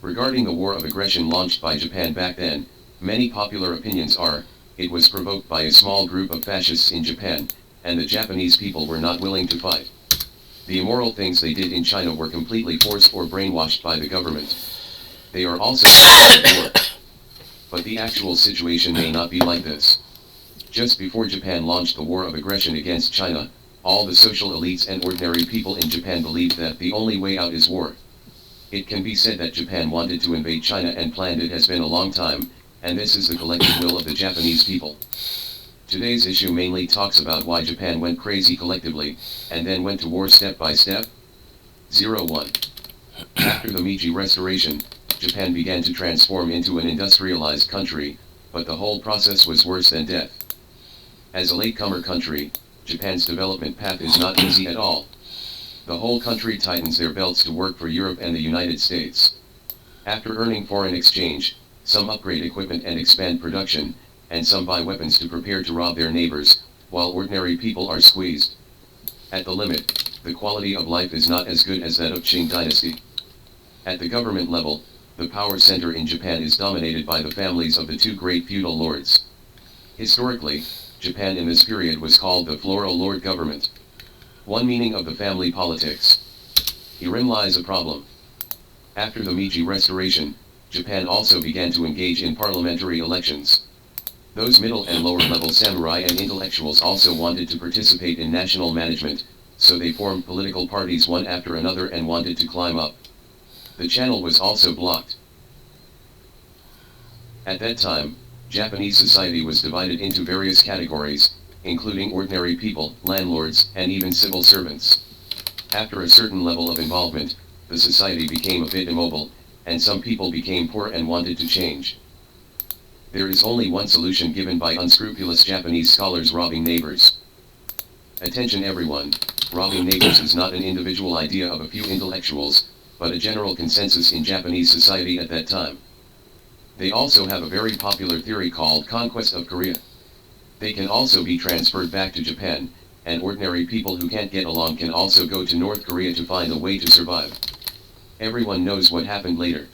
Regarding the war of aggression launched by Japan back then, many popular opinions are, it was provoked by a small group of fascists in Japan, and the Japanese people were not willing to fight. The immoral things they did in China were completely forced or brainwashed by the government. They are also war. But the actual situation may not be like this. Just before Japan launched the war of aggression against China, all the social elites and ordinary people in Japan believed that the only way out is war. It can be said that Japan wanted to invade China and planned it has been a long time, and this is the collective will of the Japanese people. Today's issue mainly talks about why Japan went crazy collectively, and then went to war step by step. 01. After the Meiji Restoration, Japan began to transform into an industrialized country, but the whole process was worse than death. As a latecomer country, Japan's development path is not easy at all. The whole country tightens their belts to work for Europe and the United States. After earning foreign exchange, some upgrade equipment and expand production, and some buy weapons to prepare to rob their neighbors, while ordinary people are squeezed. At the limit, the quality of life is not as good as that of Qing dynasty. At the government level, the power center in Japan is dominated by the families of the two great feudal lords. Historically, Japan in this period was called the floral lord government. One meaning of the family politics. Herein lies a problem. After the Meiji Restoration, Japan also began to engage in parliamentary elections. Those middle and lower level samurai and intellectuals also wanted to participate in national management, so they formed political parties one after another and wanted to climb up. The channel was also blocked. At that time, Japanese society was divided into various categories, including ordinary people, landlords, and even civil servants. After a certain level of involvement, the society became a bit immobile, and some people became poor and wanted to change. There is only one solution given by unscrupulous Japanese scholars: robbing neighbors. Attention everyone, robbing neighbors is not an individual idea of a few intellectuals, but a general consensus in Japanese society at that time. They also have a very popular theory called conquest of Korea. They can also be transferred back to Japan, and ordinary people who can't get along can also go to North Korea to find a way to survive. Everyone knows what happened later.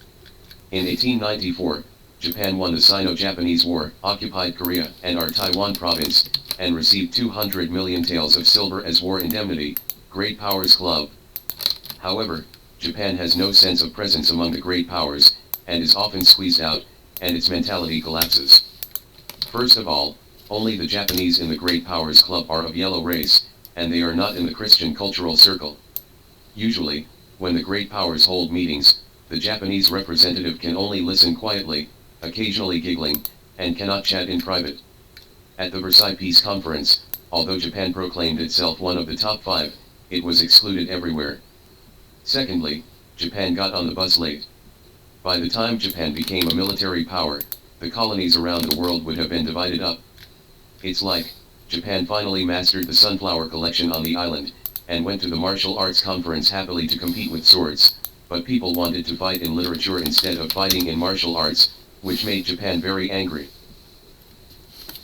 In 1894, Japan won the Sino-Japanese War, occupied Korea and our Taiwan province, and received 200 million taels of silver as war indemnity, Great Powers Club. However, Japan has no sense of presence among the great powers, and is often squeezed out, and its mentality collapses. First of all, only the Japanese in the Great Powers Club are of yellow race, and they are not in the Christian cultural circle. Usually, when the great powers hold meetings, the Japanese representative can only listen quietly, occasionally giggling, and cannot chat in private. At the Versailles Peace Conference, although Japan proclaimed itself one of the top 5, it was excluded everywhere. Secondly, Japan got on the bus late. By the time Japan became a military power, the colonies around the world would have been divided up. It's like, Japan finally mastered the sunflower collection on the island, and went to the martial arts conference happily to compete with swords, but people wanted to fight in literature instead of fighting in martial arts, which made Japan very angry.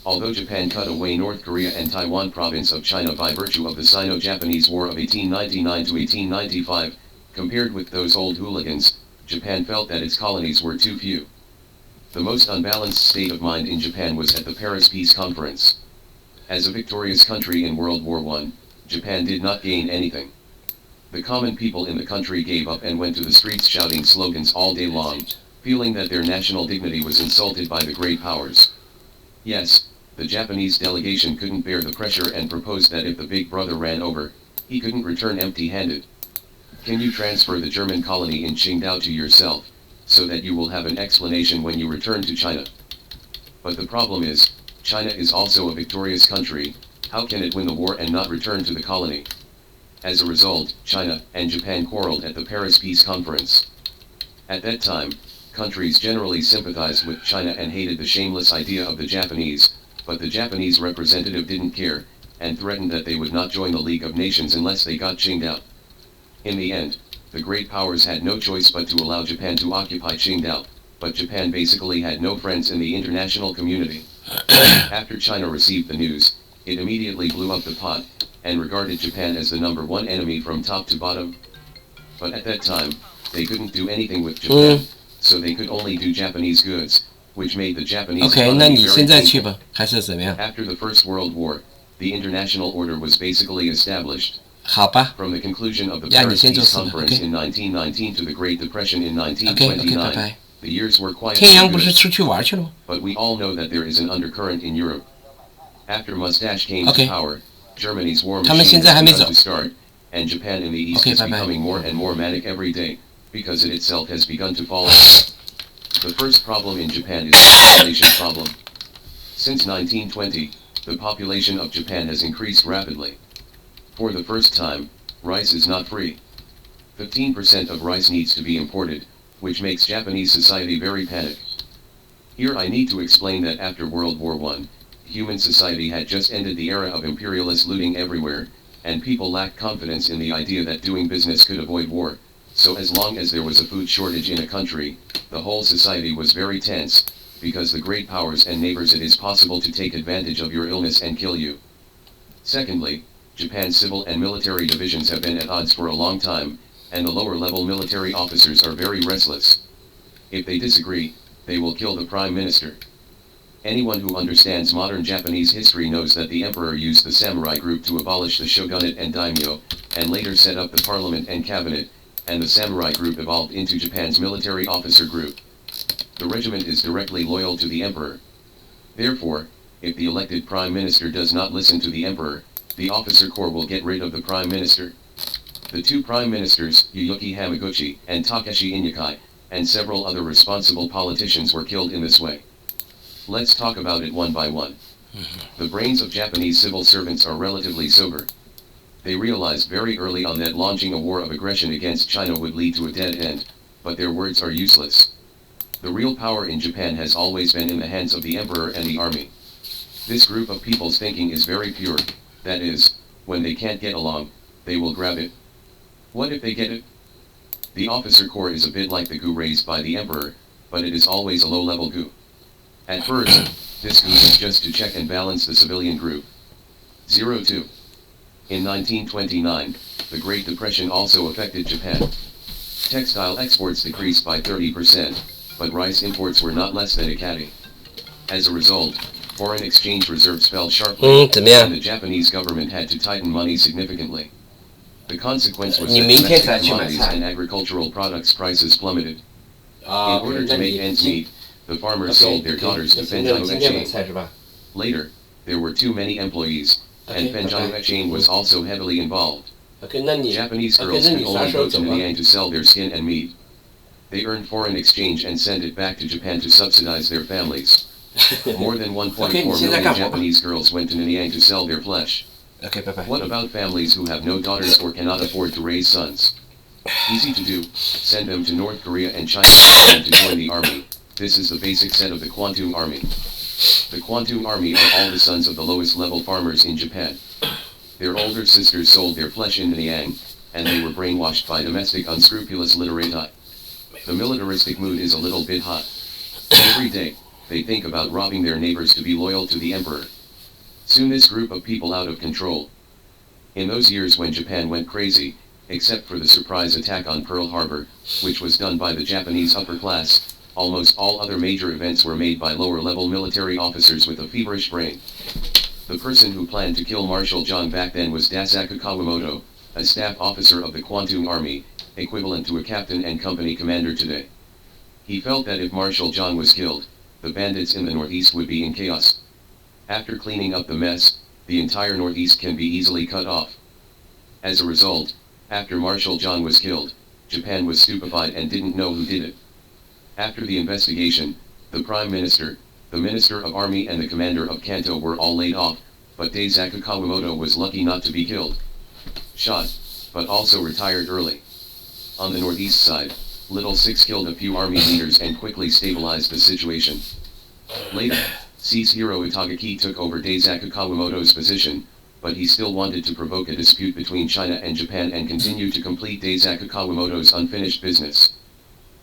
Although Japan cut away North Korea and Taiwan province of China by virtue of the Sino-Japanese War of 1899 to 1895, compared with those old hooligans, Japan felt that its colonies were too few. The most unbalanced state of mind in Japan was at the Paris Peace Conference. As a victorious country in World War I, Japan did not gain anything. The common people in the country gave up and went to the streets shouting slogans all day long, feeling that their national dignity was insulted by the great powers. Yes, the Japanese delegation couldn't bear the pressure and proposed that if the big brother ran over, he couldn't return empty-handed. Can you transfer the German colony in Qingdao to yourself, so that you will have an explanation when you return to China? But the problem is, China is also a victorious country. How can it win the war and not return to the colony? As a result, China and Japan quarreled at the Paris Peace Conference. At that time, countries generally sympathized with China and hated the shameless idea of the Japanese, but the Japanese representative didn't care, and threatened that they would not join the League of Nations unless they got Qingdao. In the end, the great powers had no choice but to allow Japan to occupy Qingdao, but Japan basically had no friends in the international community. After China received the news, it immediately blew up the pot, and regarded Japan as the number one enemy from top to bottom. But at that time, they couldn't do anything with Japan, so they could only do Japanese goods, which made the Japanese OK， 那 economy 你 very 现在去 painful. 吧，还是怎么样？ After the First World War, the international order was basically established. 好吧， From the conclusion of the 呀，你 Paris 先做 Peace 事吧 Conference ，OK， in 1919 to the Great Depression in OK， 拜 1929, 拜。 the years were quiet 天阳 and 不是 good. 出去玩去了吗？ But we all know that there is an undercurrent in Europe. After Mustache came Okay. to power, Germany's war 他们 machine 现在还 has 没 begun 走。 to start, and Japan in the east Okay, is bye-bye. becoming more and more manic every day, because it itself has begun to fall off. The first problem in Japan is the population problem. Since 1920, the population of Japan has increased rapidly. For the first time, rice is not free. 15% of rice needs to be imported, which makes Japanese society very panicked. Here I need to explain that after World War I, human society had just ended the era of imperialist looting everywhere, and people lacked confidence in the idea that doing business could avoid war, so as long as there was a food shortage in a country, the whole society was very tense, because the great powers and neighbors it is possible to take advantage of your illness and kill you. Secondly, Japan's civil and military divisions have been at odds for a long time, and the lower level military officers are very restless. If they disagree, they will kill the prime minister. Anyone who understands modern Japanese history knows that the emperor used the samurai group to abolish the shogunate and daimyo, and later set up the parliament and cabinet, and the samurai group evolved into Japan's military officer group. The regiment is directly loyal to the emperor. Therefore, if the elected prime minister does not listen to the emperor, the officer corps will get rid of the prime minister. The two prime ministers, Yuyuki Hamaguchi and Takeshi Inyakai, and several other responsible politicians were killed in this way. Let's talk about it one by one. The brains of Japanese civil servants are relatively sober. They realized very early on that launching a war of aggression against China would lead to a dead end, but their words are useless. The real power in Japan has always been in the hands of the emperor and the army. This group of people's thinking is very pure, that is, when they can't get along, they will grab it. What if they get it? The officer corps is a bit like the gu raised by the emperor, but it is always a low-level gu. At first, this gu is just to check and balance the civilian group. 02. In 1929, the Great Depression also affected Japan. Textile exports decreased by 30%, but rice imports were not less than a caddy. As a result, foreign exchange reserves fell sharply, and the Japanese government had to tighten money significantly. The consequence was that domestic commodities and agricultural products prices plummeted. In order to make ends meet, the farmers sold their daughters to Fenjanu. Later, there were too many employees, and Fenjanu was also heavily involved. Japanese girls could only go to Nanyang to sell their skin and meat. They earned foreign exchange and sent it back to Japan to subsidize their families. More than 1.4 million Japanese girls went to Nanyang to sell their flesh. What about families who have no daughters or cannot afford to raise sons? Easy to do, send them to North Korea and China and to join the army. This is the basic set of the Kwantung Army. The Kwantung Army are all the sons of the lowest level farmers in Japan. Their older sisters sold their flesh in Nanyang, and they were brainwashed by domestic unscrupulous literati. The militaristic mood is a little bit hot. Every day, they think about robbing their neighbors to be loyal to the emperor. Soon this group of people out of control. In those years when Japan went crazy, except for the surprise attack on Pearl Harbor, which was done by the Japanese upper class, almost all other major events were made by lower-level military officers with a feverish brain. The person who planned to kill Marshal John back then was Dasaku Kawamoto, a staff officer of the Kwantung Army, equivalent to a captain and company commander today. He felt that if Marshal John was killed, the bandits in the northeast would be in chaos. After cleaning up the mess, the entire northeast can be easily cut off. As a result, after Marshal John was killed, Japan was stupefied and didn't know who did it. After the investigation, the Prime Minister, the Minister of Army and the Commander of Kanto were all laid off, but Daisaku Kawamoto was lucky not to be killed. Shot, but also retired early. On the northeast side, Little Six killed a few army leaders and quickly stabilized the situation. Later, Ceasehiro Itagaki took over Daisaku Kawamoto's position, but he still wanted to provoke a dispute between China and Japan and continue to complete Daisaku Kawamoto's unfinished business.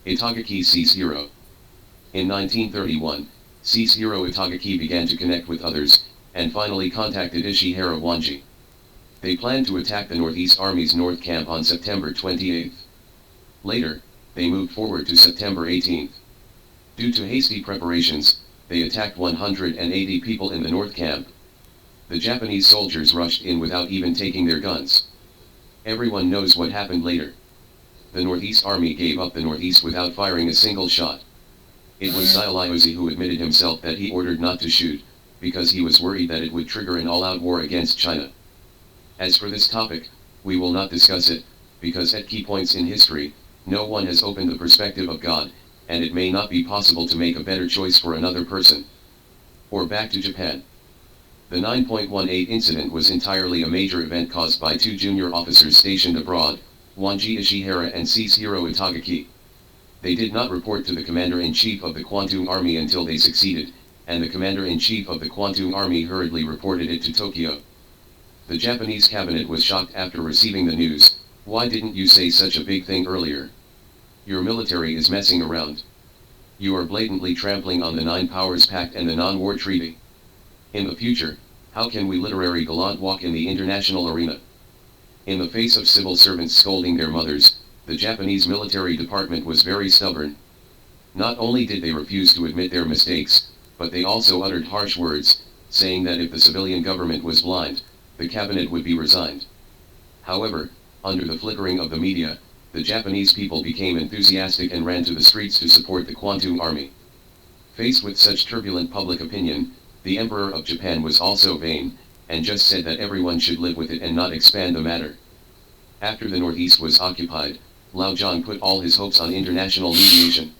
Itagaki Ceasehiro. In 1931, Ceasehiro Itagaki began to connect with others, and finally contacted Ishihara Wanji. They planned to attack the Northeast Army's North Camp on September 28. Later, they moved forward to September 18. Due to hasty preparations, they attacked 180 people in the North Camp. The Japanese soldiers rushed in without even taking their guns. Everyone knows what happened later. The Northeast Army gave up the Northeast without firing a single shot. It was Xiaoliuzi who admitted himself that he ordered not to shoot, because he was worried that it would trigger an all-out war against China. As for this topic, we will not discuss it, because at key points in history, no one has opened the perspective of God, and it may not be possible to make a better choice for another person. Or back to Japan. The 9.18 incident was entirely a major event caused by two junior officers stationed abroad, Wanji Ishihara and Seishiro Itagaki. They did not report to the commander-in-chief of the Kwantung Army until they succeeded, and the commander-in-chief of the Kwantung Army hurriedly reported it to Tokyo. The Japanese cabinet was shocked after receiving the news. Why didn't you say such a big thing earlier? Your military is messing around. You are blatantly trampling on the Nine Powers Pact and the non-war treaty. In the future, how can we literary gallant walk in the international arena? In the face of civil servants scolding their mothers, the Japanese military department was very stubborn. Not only did they refuse to admit their mistakes, but they also uttered harsh words, saying that if the civilian government was blind, the cabinet would be resigned. However, under the flickering of the media, the Japanese people became enthusiastic and ran to the streets to support the Kwantung Army. Faced with such turbulent public opinion, the Emperor of Japan was also vain, and just said that everyone should live with it and not expand the matter. After the Northeast was occupied, Lao Zhang put all his hopes on international mediation.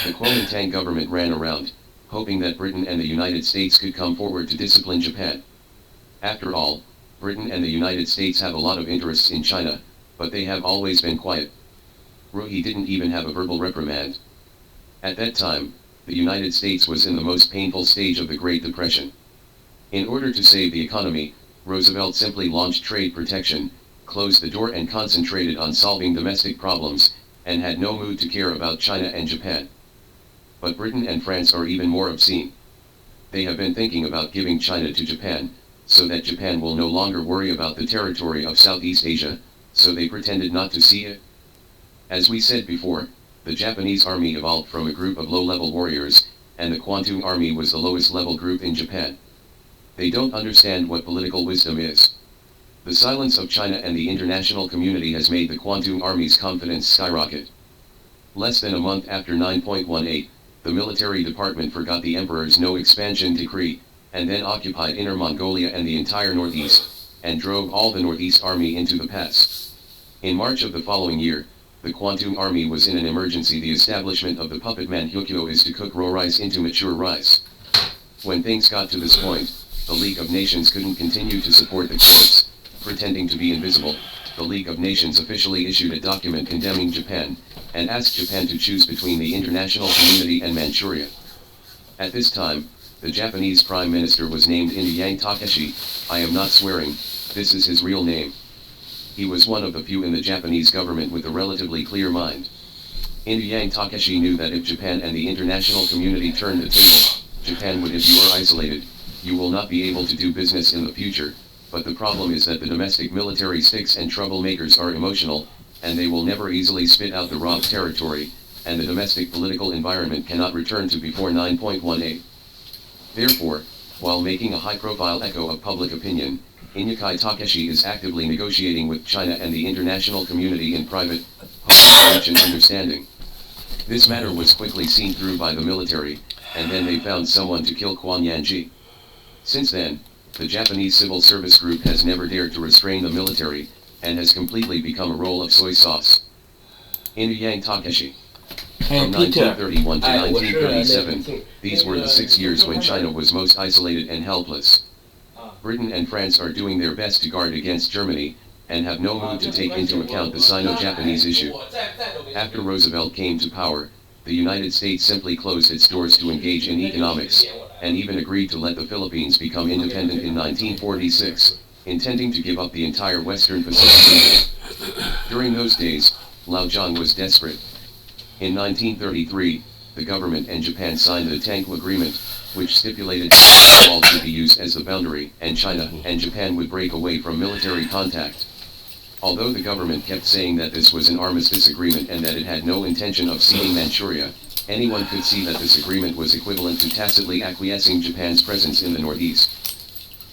The Kuomintang government ran around, hoping that Britain and the United States could come forward to discipline Japan. After all, Britain and the United States have a lot of interests in China, but they have always been quiet. Ruhi didn't even have a verbal reprimand. At that time, the United States was in the most painful stage of the Great Depression. In order to save the economy, Roosevelt simply launched trade protection, closed the door and concentrated on solving domestic problems, and had no mood to care about China and Japan. But Britain and France are even more obscene. They have been thinking about giving China to Japan, so that Japan will no longer worry about the territory of Southeast Asia, so they pretended not to see it. As we said before, the Japanese army evolved from a group of low-level warriors, and the Kwantung Army was the lowest level group in Japan. They don't understand what political wisdom is. The silence of China and the international community has made the Kwantung Army's confidence skyrocket. Less than a month after 9.18, the military department forgot the emperor's no expansion decree, and then occupied Inner Mongolia and the entire northeast, and drove all the Northeast Army into the pass. In March of the following year, the Kwantung Army was in an emergency. The establishment of the puppet man Hyukyo is to cook raw rice into mature rice. When things got to this point, the League of Nations couldn't continue to support the corps. Pretending to be invisible, the League of Nations officially issued a document condemning Japan, and asked Japan to choose between the international community and Manchuria. At this time, the Japanese Prime Minister was named Nanyang Takeshi. I am not swearing, this is his real name. He was one of the few in the Japanese government with a relatively clear mind. Nanyang Takeshi knew that if Japan and the international community turned the table, Japan would. If you are isolated, you will not be able to do business in the future, but the problem is that the domestic military sticks and troublemakers are emotional, and they will never easily spit out the robbed territory, and the domestic political environment cannot return to before 9.18. Therefore, while making a high-profile echo of public opinion, Nanyang Takeshi is actively negotiating with China and the international community in private, hoping to reach an understanding. This matter was quickly seen through by the military, and then they found someone to kill Quan Yanji. Since then, the Japanese civil service group has never dared to restrain the military, and has completely become a roll of soy sauce. Nanyang Takeshi. From 1931 to 1937, these were the 6 years when China was most isolated and helpless. Britain and France are doing their best to guard against Germany, and have no mood to take into account the Sino-Japanese issue. After Roosevelt came to power, the United States simply closed its doors to engage in economics, and even agreed to let the Philippines become independent in 1946, intending to give up the entire Western Pacific region. During those days, Lao Zhang was desperate. In 1933, the government and Japan signed the Tanggu Agreement, which stipulated that the wall should be used as the boundary, and China and Japan would break away from military contact. Although the government kept saying that this was an armistice agreement and that it had no intention of ceding Manchuria, anyone could see that this agreement was equivalent to tacitly acquiescing Japan's presence in the northeast.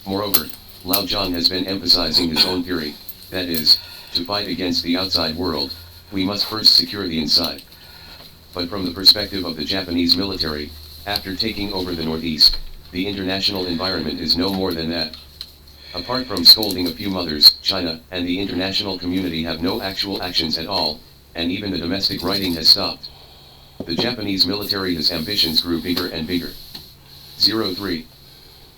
Moreover, Lao Zhang has been emphasizing his own theory, that is, to fight against the outside world, we must first secure the inside. But from the perspective of the Japanese military, after taking over the northeast, the international environment is no more than that. Apart from scolding a few mothers, China and the international community have no actual actions at all, and even the domestic writing has stopped. The Japanese military's ambitions grew bigger and bigger. 03.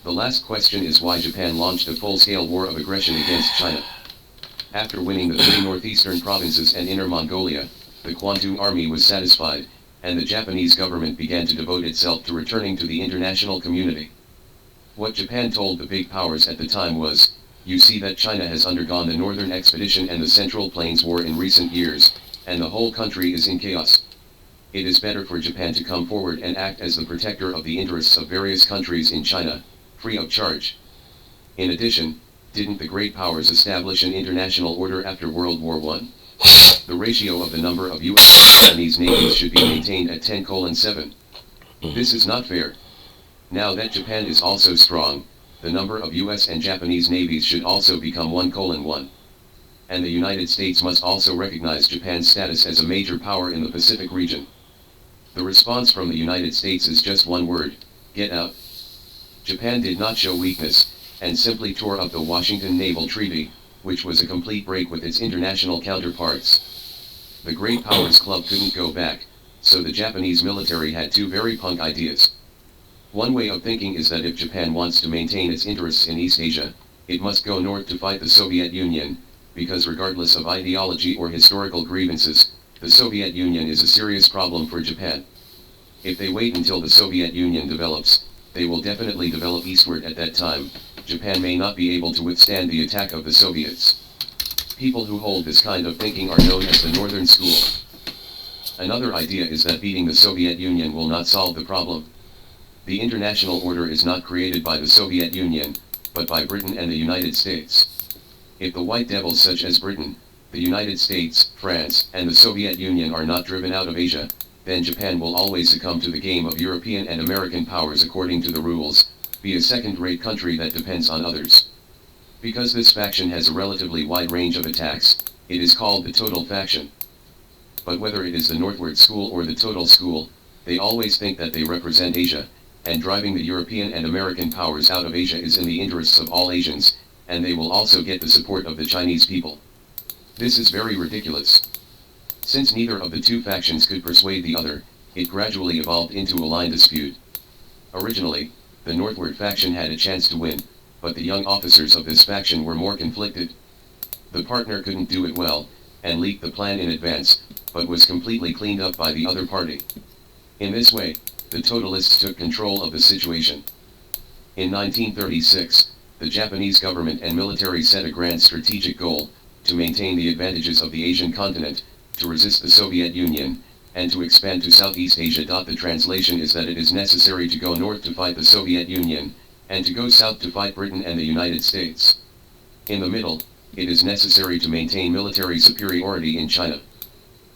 The last question is why Japan launched a full-scale war of aggression against China. After winning the 3 northeastern provinces and Inner Mongolia, the Kwantung Army was satisfied, and the Japanese government began to devote itself to returning to the international community. What Japan told the big powers at the time was, you see that China has undergone the Northern Expedition and the Central Plains War in recent years, and the whole country is in chaos. It is better for Japan to come forward and act as the protector of the interests of various countries in China, free of charge. In addition, didn't the great powers establish an international order after World War I? The ratio of the number of U.S. and Japanese navies should be maintained at 10:7. This is not fair. Now that Japan is also strong, the number of U.S. and Japanese navies should also become 1:1. And the United States must also recognize Japan's status as a major power in the Pacific region. The response from the United States is just one word: get out. Japan did not show weakness, and simply tore up the Washington Naval Treaty, which was a complete break with its international counterparts. The Great Powers Club couldn't go back, so the Japanese military had 2 very punk ideas. One way of thinking is that if Japan wants to maintain its interests in East Asia, it must go north to fight the Soviet Union, because regardless of ideology or historical grievances, the Soviet Union is a serious problem for Japan. If they wait until the Soviet Union develops, they will definitely develop eastward at that time. Japan may not be able to withstand the attack of the Soviets. People who hold this kind of thinking are known as the Northern School. Another idea is that beating the Soviet Union will not solve the problem. The international order is not created by the Soviet Union, but by Britain and the United States. If the white devils such as Britain, the United States, France, and the Soviet Union are not driven out of Asia, then Japan will always succumb to the game of European and American powers according to the rules, be a second-rate country that depends on others. Because this faction has a relatively wide range of attacks, it is called the total faction. But whether it is the northward school or the total school, they always think that they represent Asia, and driving the European and American powers out of Asia is in the interests of all Asians, and they will also get the support of the Chinese people. This is very ridiculous. Since neither of the 2 factions could persuade the other, it gradually evolved into a line dispute. Originally, the northward faction had a chance to win, but the young officers of this faction were more conflicted. The partner couldn't do it well, and leaked the plan in advance, but was completely cleaned up by the other party. In this way, the totalists took control of the situation. In 1936, the Japanese government and military set a grand strategic goal, to maintain the advantages of the Asian continent, to resist the Soviet Union, and to expand to Southeast Asia. The translation is that it is necessary to go north to fight the Soviet Union, and to go south to fight Britain and the United States. In the middle, it is necessary to maintain military superiority in China.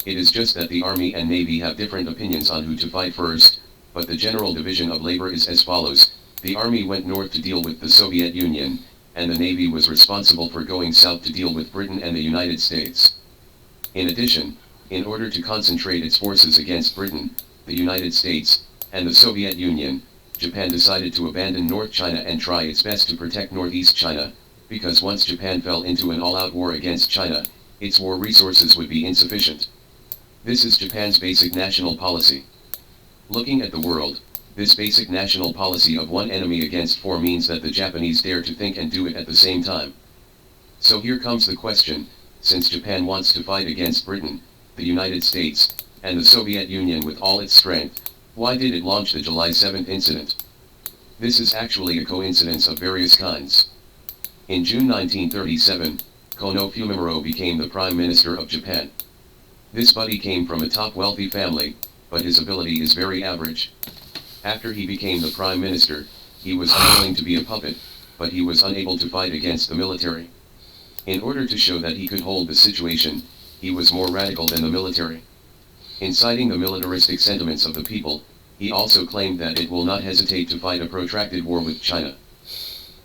It is just that the Army and Navy have different opinions on who to fight first, but the general division of labor is as follows: the Army went north to deal with the Soviet Union, and the Navy was responsible for going south to deal with Britain and the United States. In addition, in order to concentrate its forces against Britain, the United States, and the Soviet Union, Japan decided to abandon North China and try its best to protect Northeast China, because once Japan fell into an all-out war against China, its war resources would be insufficient. This is Japan's basic national policy. Looking at the world, this basic national policy of one enemy against 4 means that the Japanese dare to think and do it at the same time. So here comes the question: since Japan wants to fight against Britain, the United States, and the Soviet Union with all its strength, why did it launch the July 7th incident? This is actually a coincidence of various kinds. In June 1937, Kono Fumimaro became the Prime Minister of Japan. This buddy came from a top wealthy family, but his ability is very average. After he became the Prime Minister, he was unwilling to be a puppet, but he was unable to fight against the military. In order to show that he could hold the situation, he was more radical than the military. Inciting the militaristic sentiments of the people, he also claimed that it will not hesitate to fight a protracted war with China.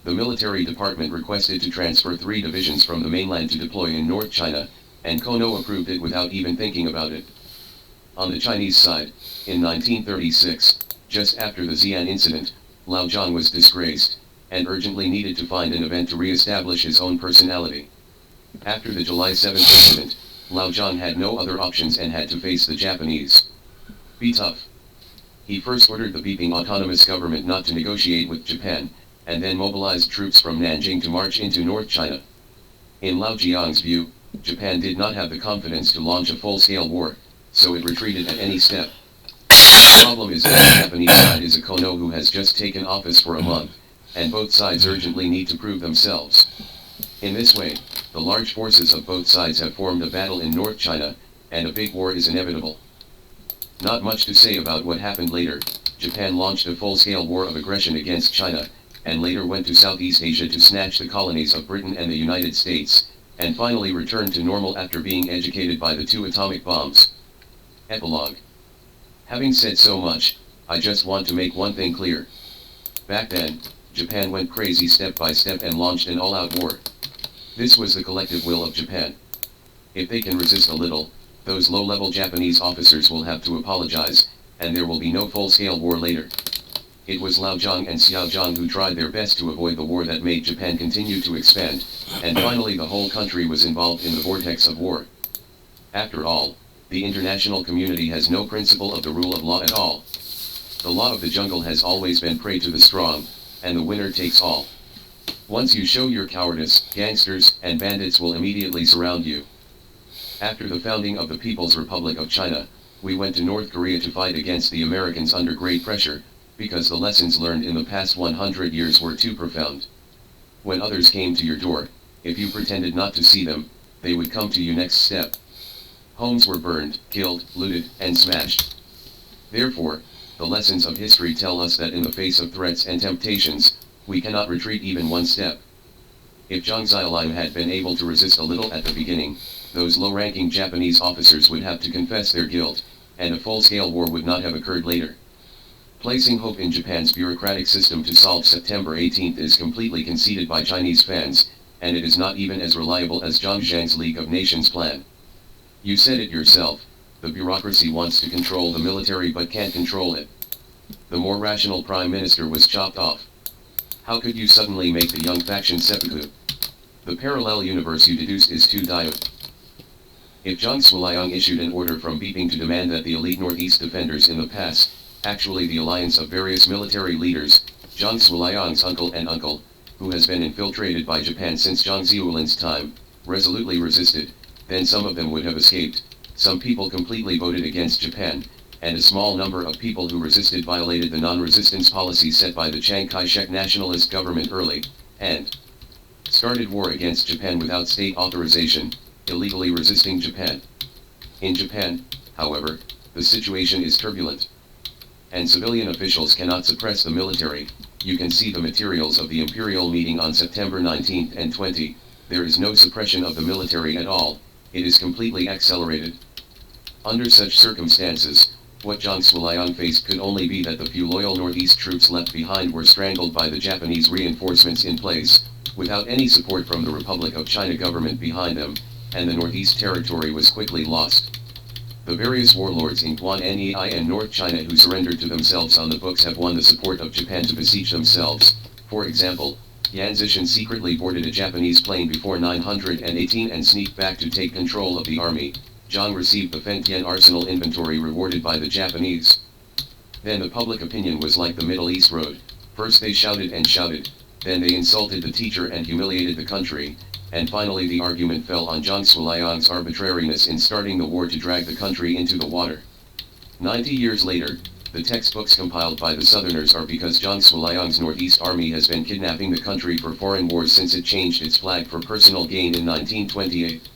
The military department requested to transfer 3 divisions from the mainland to deploy in North China, and Kono approved it without even thinking about it. On the Chinese side, in 1936, just after the Xi'an incident, Lao Zhang was disgraced, and urgently needed to find an event to re-establish his own personality. After the July 7th incident, Lao Zhang had no other options and had to face the Japanese. Be tough. He first ordered the Beiping autonomous government not to negotiate with Japan, and then mobilized troops from Nanjing to march into North China. In Lao Jiang's view, Japan did not have the confidence to launch a full-scale war, so it retreated at any step. The problem is that the Japanese side is a Kono who has just taken office for a month, and both sides urgently need to prove themselves. In this way, the large forces of both sides have formed a battle in North China, and a big war is inevitable. Not much to say about what happened later. Japan launched a full-scale war of aggression against China, and later went to Southeast Asia to snatch the colonies of Britain and the United States, and finally returned to normal after being educated by the 2 atomic bombs. Epilogue. Having said so much, I just want to make one thing clear. Back then, Japan went crazy step by step and launched an all-out war. This was the collective will of Japan. If they can resist a little, those low-level Japanese officers will have to apologize, and there will be no full-scale war later. It was Lao Zhang and Xiao Zhang who tried their best to avoid the war that made Japan continue to expand, and finally the whole country was involved in the vortex of war. After all, the international community has no principle of the rule of law at all. The law of the jungle has always been prey to the strong, and the winner takes all. Once you show your cowardice, gangsters and bandits will immediately surround you. After the founding of the People's Republic of China, we went to North Korea to fight against the Americans under great pressure, because the lessons learned in the past 100 years were too profound. When others came to your door, if you pretended not to see them, they would come to you next step. Homes were burned, killed, looted, and smashed. Therefore, the lessons of history tell us that in the face of threats and temptations, we cannot retreat even one step. If Zhang Xiaolang had been able to resist a little at the beginning, those low-ranking Japanese officers would have to confess their guilt, and a full-scale war would not have occurred later. Placing hope in Japan's bureaucratic system to solve September 18th is completely conceded by Chinese fans, and it is not even as reliable as Zhang Zhang's League of Nations plan. You said it yourself, the bureaucracy wants to control the military but can't control it. The more rational prime minister was chopped off. How could you suddenly make the young faction seppuku? The parallel universe you deduced is too diode. If Zhang Zuoliang issued an order from Beiping to demand that the elite Northeast defenders in the past, actually the alliance of various military leaders, Zhang Zuoliang's uncle, who has been infiltrated by Japan since Zhang Zuolin's time, resolutely resisted, then some of them would have escaped. Some people completely voted against Japan, and a small number of people who resisted violated the non-resistance policy set by the Chiang Kai-shek nationalist government early, and started war against Japan without state authorization, illegally resisting Japan. In Japan, however, the situation is turbulent, and civilian officials cannot suppress the military. You can see the materials of the Imperial meeting on September 19 and 20, there is no suppression of the military at all, it is completely accelerated. Under such circumstances, what Zhang Zuoliang faced could only be that the few loyal Northeast troops left behind were strangled by the Japanese reinforcements in place, without any support from the Republic of China government behind them, and the Northeast territory was quickly lost. The various warlords in Guanyi and North China who surrendered to themselves on the books have won the support of Japan to besiege themselves. For example, Yan Zishan secretly boarded a Japanese plane before 918 and sneaked back to take control of the army. Zhang received the Fengtian arsenal inventory rewarded by the Japanese. Then the public opinion was like the Middle East road. First they shouted and shouted, then they insulted the teacher and humiliated the country, and finally the argument fell on Zhang Zuoliang's arbitrariness in starting the war to drag the country into the water. 90 years later, the textbooks compiled by the Southerners are because Zhang Zuoliang's Northeast Army has been kidnapping the country for foreign wars since it changed its flag for personal gain in 1928.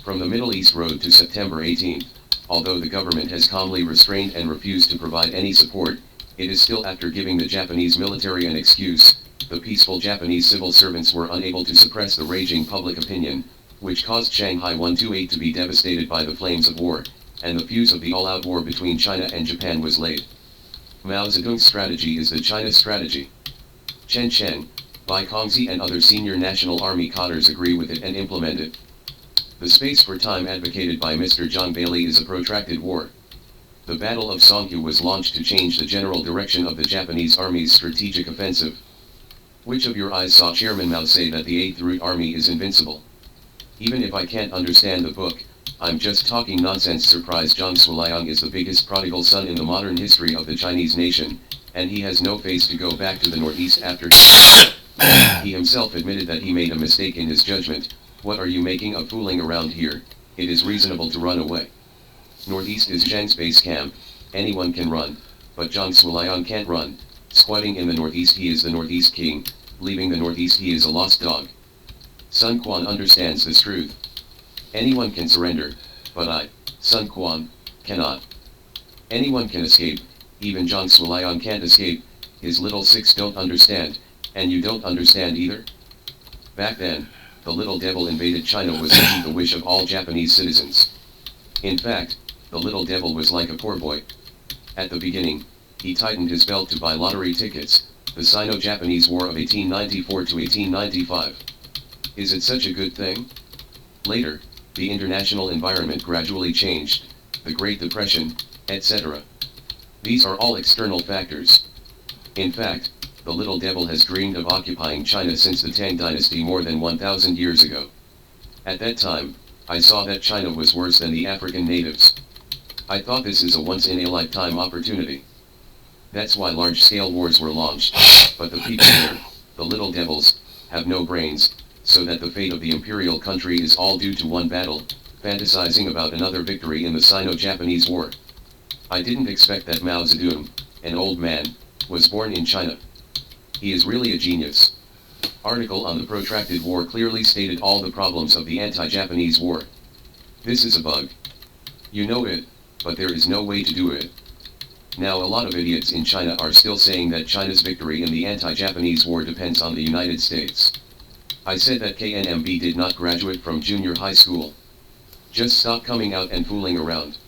From the Middle East road to September 18th, although the government has calmly restrained and refused to provide any support, it is still after giving the Japanese military an excuse, the peaceful Japanese civil servants were unable to suppress the raging public opinion, which caused Shanghai 128 to be devastated by the flames of war, and the fuse of the all-out war between China and Japan was laid. Mao Zedong's strategy is the China strategy. Chen Chen, Bai Kongzi and other senior National Army cadres agree with it and implement it. The space for time advocated by Mr. John Bailey is a protracted war. The Battle of Songkyu was launched to change the general direction of the Japanese Army's strategic offensive. Which of your eyes saw Chairman Mao say that the 8th Route Army is invincible? Even if I can't understand the book, I'm just talking nonsense. Surprise. Zhang Zuoliang is the biggest prodigal son in the modern history of the Chinese nation, and he has no face to go back to the northeast after he himself admitted that he made a mistake in his judgment. What are you making of fooling around here? It is reasonable to run away. Northeast is Zhang's base camp, anyone can run, but Zhang Zuoliang can't run. Squatting in the northeast he is the northeast king, leaving the northeast he is a lost dog. Sun Quan understands this truth. Anyone can surrender, but I, Sun Quan, cannot. Anyone can escape, even Zhang Zuoliang can't escape. His little six don't understand, and you don't understand either? Back then, the little devil invaded China was the wish of all Japanese citizens. In fact, the little devil was like a poor boy. At the beginning, he tightened his belt to buy lottery tickets, the Sino-Japanese War of 1894 to 1895. Is it such a good thing? Later, the international environment gradually changed, the Great Depression, etc. These are all external factors. In fact, the little devil has dreamed of occupying China since the Tang dynasty more than 1,000 years ago. At that time, I saw that China was worse than the African natives. I thought this is a once-in-a-lifetime opportunity. That's why large-scale wars were launched, but the people there, the little devils, have no brains, so that the fate of the imperial country is all due to one battle, fantasizing about another victory in the Sino-Japanese War. I didn't expect that Mao Zedong, an old man, was born in China. He is really a genius. Article on the protracted war clearly stated all the problems of the anti-Japanese war. This is a bug. You know it, but there is no way to do it. Now a lot of idiots in China are still saying that China's victory in the anti-Japanese war depends on the United States. I said that KNMB did not graduate from junior high school. Just stop coming out and fooling around.